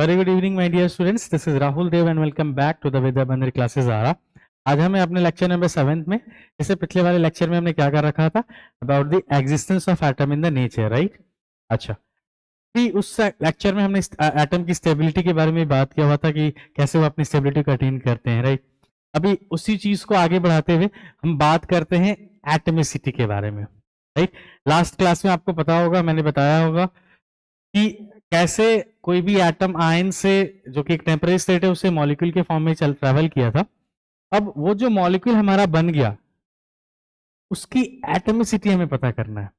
Very good evening my dear students, this is Rahul Dev and welcome back to the Vidya Mandir classes आरा। आज हमें अपने lecture number 7 में, इससे पिछले वाले लेक्चर में हमने क्या कर रखा था, about the existence of atom in the nature, right. अच्छा, उस लेक्चर में हमने एटम की स्टेबिलिटी के बारे में बात किया हुआ था कि कैसे वो अपनी स्टेबिलिटी को अटेन करते हैं, राइट। अभी उसी चीज को आगे बढ़ाते हुए हम बात करते हैं एटमिसिटी के बारे में, राइट। लास्ट क्लास में आपको पता होगा, मैंने बताया होगा कि कैसे कोई भी एटम आयन से, जो कि एक टेम्परेरी स्टेट है, उसे मॉलिक्यूल के फॉर्म में ट्रैवल किया था। अब वो जो मॉलिक्यूल हमारा बन गया, उसकी एटमिसिटी हमें पता करना है।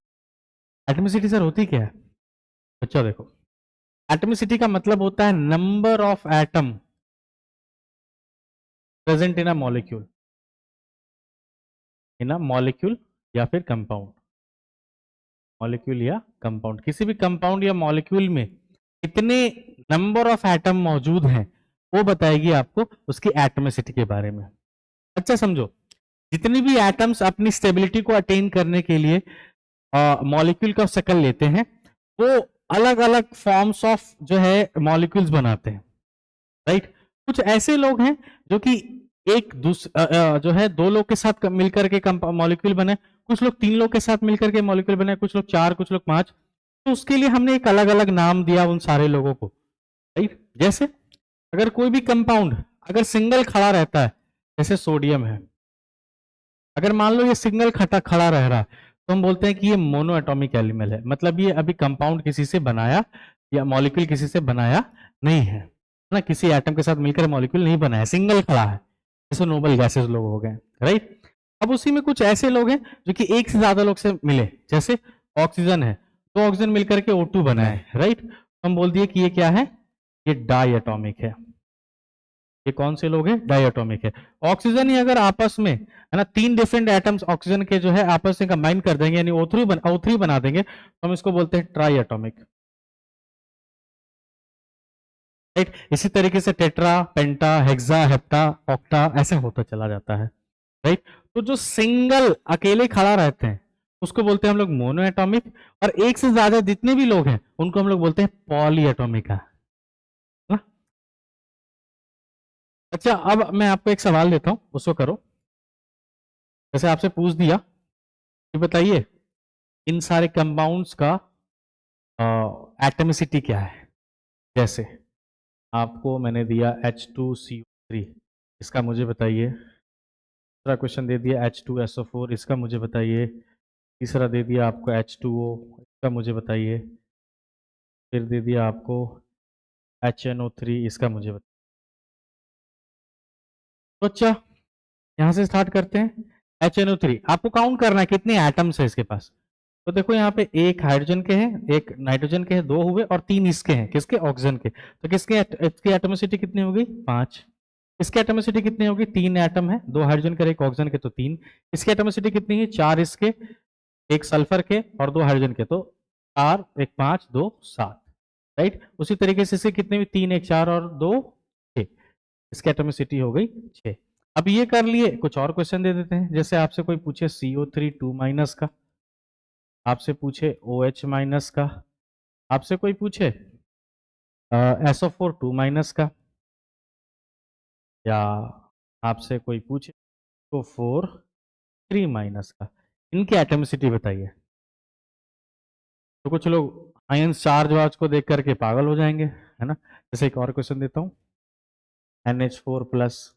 एटमिसिटी सर होती क्या है? अच्छा देखो, एटमिसिटी का मतलब होता है number of atom present in a molecule, या फिर कंपाउंड, मॉलिक्यूल या कंपाउंड। किसी भी कंपाउंड या मॉलिक्यूल में कितने नंबर ऑफ एटम मौजूद हैं, वो बताएगी आपको उसकी एटमिसिटी के बारे में। अच्छा समझो, जितनी भी एटम्स अपनी स्टेबिलिटी को अटेन करने के लिए मॉलिक्यूल का शक्ल लेते हैं, वो अलग अलग फॉर्म्स ऑफ जो है मॉलिक्यूल्स बनाते हैं, राइट। कुछ ऐसे लोग हैं जो कि एक जो है दो लोग के साथ मिलकर के मॉलिक्यूल बने, कुछ लोग तीन लोग के साथ मिलकर के मॉलिक्यूल बने, कुछ लोग चार, कुछ लोग पांच। तो उसके लिए हमने एक अलग अलग नाम दिया उन सारे लोगों को, राइट। जैसे अगर कोई भी कंपाउंड अगर सिंगल खड़ा रहता है, जैसे सोडियम है, अगर मान लो ये सिंगल खड़ा रह रहा है, तो हम बोलते हैं कि ये मोनो एटॉमिक एलिमेंट है। मतलब ये अभी कंपाउंड किसी से बनाया या मॉलिक्यूल किसी से बनाया नहीं है ना, किसी एटम के साथ मिलकर मॉलिक्यूल नहीं बनाया, सिंगल खड़ा है। जैसे नोबल गैसेस लोग हो गए, राइट। अब उसी में कुछ ऐसे लोग हैं जो कि एक से ज्यादा लोग से मिले, जैसे ऑक्सीजन है, दो ऑक्सीजन मिलकर के O2 बना है, राइट। हम बोल दिए कि ये क्या है, ये डाई एटॉमिक है। ये कौन से लोग हैं? डायटोमिक है। ऑक्सीजन ही अगर आपस में, है ना, तीन डिफरेंट एटम्स ऑक्सीजन के जो है आपस में कंबाइन कर देंगे, यानी O3 बना देंगे, तो हम इसको बोलते हैं ट्राई एटॉमिक, राइट। इसी तरीके से टेट्रा, पेंटा, हेक्सा, हेप्टा, ऑक्टा ऐसे होता चला जाता है, राइट। तो जो सिंगल अकेले खड़ा रहते हैं उसको बोलते हैं हम लोग मोनो एटॉमिक, और एक से ज्यादा जितने भी लोग हैं उनको हम लोग बोलते हैं पॉली एटॉमिक। अच्छा, अब मैं आपको एक सवाल देता हूं, उसको करो। जैसे आपसे पूछ दिया कि बताइए इन सारे कंपाउंड्स का एटमिसिटी क्या है। जैसे आपको मैंने दिया H2CO3, इसका मुझे बताइए। दूसरा क्वेश्चन दे दिया H2SO4, इसका मुझे बताइए। तीसरा दे दिया आपको H2O, इसका मुझे बताइए। फिर दे दिया आपको HNO3, इसका मुझे बताइए। तो अच्छा, यहां से स्टार्ट करते हैं। HNO3 आपको काउंट करना है कितने एटम्स है इसके पास। तो देखो यहाँ पे एक हाइड्रोजन के हैं, एक नाइट्रोजन के हैं, दो हुए, और तीन इसके हैं, किसके? ऑक्सीजन के। तो किसके इसकी एटमोसिटी कितनी होगी? 5। इसकी एटमोसिटी कितनी होगी? 3 एटम है, दो हाइड्रोजन के, एक ऑक्सीजन के, तो 3। इसकी एटमोसिटी कितनी है? 4 इसके, एक सल्फर के और दो हाइड्रोजन के, तो 4, एक 5, 2, 7, राइट। उसी तरीके से इसके कितने भी? 3, एक 4 और 2, 6। इसकी एटमोसिटी हो गई 6। अब ये कर लिए, कुछ और क्वेश्चन दे देते हैं। जैसे आपसे कोई पूछे CO3 2- का, आपसे पूछे OH- का, आपसे कोई पूछे SO4 2- का, या आपसे कोई पूछे SO4 3- का, इनकी एटमिसिटी बताइए। तो कुछ लोग आयंस चार्ज वार्ज को देख करके पागल हो जाएंगे, है ना। जैसे एक और क्वेश्चन देता हूं, NH4+,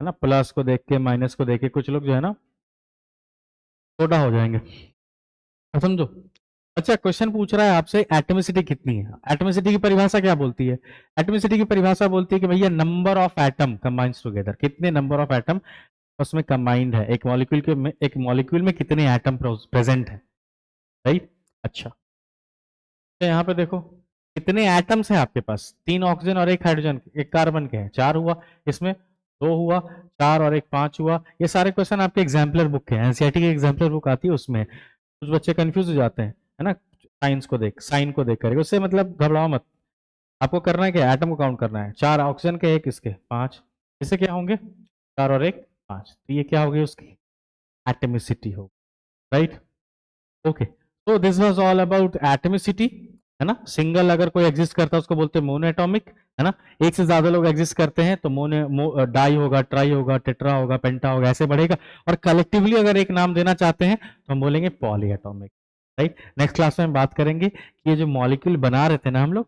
है ना, प्लस को देख के, माइनस को देख के कुछ लोग जो है ना छोटा हो जाएंगे, समझो। अच्छा, क्वेश्चन पूछ रहा है आपसे एटमिसिटी कितनी है। एटमिसिटी की परिभाषा क्या बोलती है? एटमिसिटी की परिभाषा बोलती है कि भैया number of atom combines together, कितने नंबर ऑफ एटम उसमें कंबाइंड है, एक मॉलिक्यूल में कितने एटम प्रेजेंट है, राइट। अच्छा, तो यहाँ पे देखो कितने एटम्स हैं आपके पास, 3 ऑक्सीजन और एक हाइड्रोजन, एक कार्बन के हैं, 4 हुआ, इसमें 2 हुआ, 4 और एक 5 हुआ। ये सारे क्वेश्चन आपके एग्जाम्पलर बुक के, एनसीईआरटी की एग्जाम्पलर बुक आती है, उसमें कुछ बच्चे कंफ्यूज हो जाते हैं, है ना, साइन को देख करके। उससे मतलब घबराओ मत, आपको करना है क्या, एटम को काउंट करना है। 4 ऑक्सीजन के, एक इसके, 5, इससे क्या होंगे? 4 और एक 5, तो ये क्या हो गई उसकी एटमिसिटी हो, right. Okay, so this was all about atomicity, है ना। सिंगल अगर कोई एग्जिस्ट करता है उसको बोलते हैं मोनोएटॉमिक, है ना। एक से ज्यादा लोग एग्जिस्ट करते हैं तो डाई होगा, ट्राई होगा, टेट्रा होगा, पेंटा होगा, ऐसे बढ़ेगा। और कलेक्टिवली अगर एक नाम देना चाहते हैं तो हम बोलेंगे पॉलीएटॉमिक, राइट। नेक्स्ट क्लास में हम बात करेंगे कि ये जो मॉलिक्यूल बना रहे थे ना हम लोग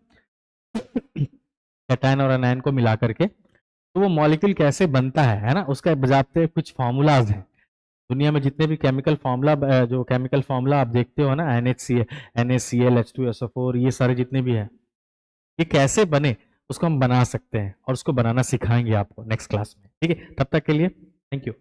कैटायन और एनायन को मिला करके, तो वो मॉलिक्यूल कैसे बनता है ना, उसका बजाते कुछ फॉर्मूलाज हैं। दुनिया में जितने भी केमिकल फार्मूला, जो केमिकल फार्मूला आप देखते हो ना, NaCl, H2SO4, ये सारे जितने भी हैं, ये कैसे बने उसको हम बना सकते हैं और उसको बनाना सिखाएंगे आपको नेक्स्ट क्लास में, ठीक है। तब तक के लिए थैंक यू।